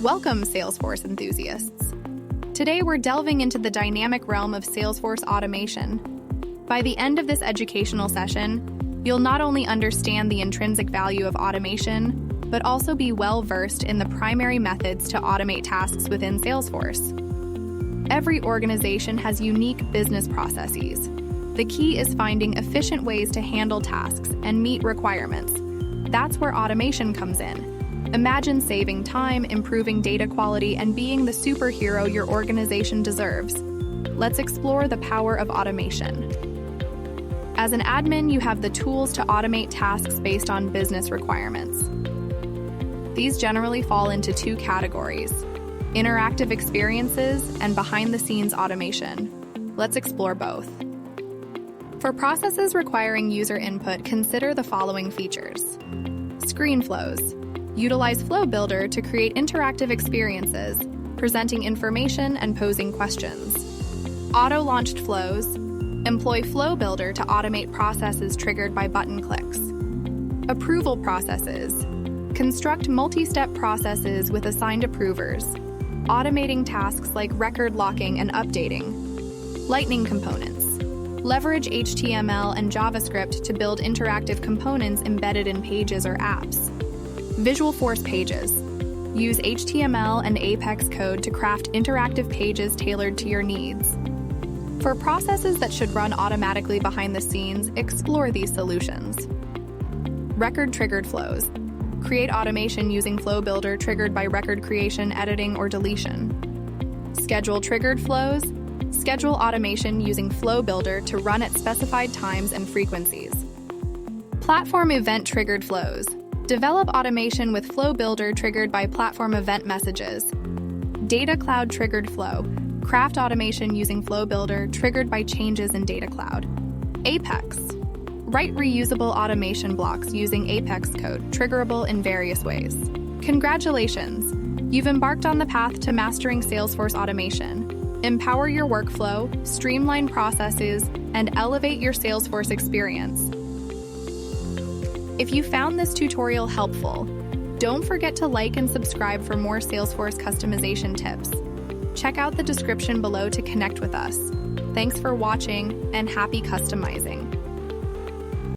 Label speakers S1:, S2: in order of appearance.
S1: Welcome, Salesforce enthusiasts. Today we're delving into the dynamic realm of Salesforce automation. By the end of this educational session, you'll not only understand the intrinsic value of automation, but also be well-versed in the primary methods to automate tasks within Salesforce. Every organization has unique business processes. The key is finding efficient ways to handle tasks and meet requirements. That's where automation comes in. Imagine saving time, improving data quality, and being the superhero your organization deserves. Let's explore the power of automation. As an admin, you have the tools to automate tasks based on business requirements. These generally fall into two categories: interactive experiences and behind-the-scenes automation. Let's explore both. For processes requiring user input, consider the following features. Screen flows. Utilize Flow Builder to create interactive experiences, presenting information and posing questions. Auto-launched flows. Employ Flow Builder to automate processes triggered by button clicks. Approval processes. Construct multi-step processes with assigned approvers, automating tasks like record locking and updating. Lightning components. Leverage HTML and JavaScript to build interactive components embedded in pages or apps. Visualforce pages. Use HTML and Apex code to craft interactive pages tailored to your needs. For processes that should run automatically behind the scenes, explore these solutions. Record-triggered flows. Create automation using Flow Builder triggered by record creation, editing, or deletion. Schedule-triggered flows. Schedule automation using Flow Builder to run at specified times and frequencies. Platform event-triggered flows. Develop automation with Flow Builder triggered by platform event messages. Data Cloud triggered flow. Craft automation using Flow Builder triggered by changes in Data Cloud. Apex. Write reusable automation blocks using Apex code, triggerable in various ways. Congratulations! You've embarked on the path to mastering Salesforce automation. Empower your workflow, streamline processes, and elevate your Salesforce experience. If you found this tutorial helpful, don't forget to like and subscribe for more Salesforce customization tips. Check out the description below to connect with us. Thanks for watching, and happy customizing.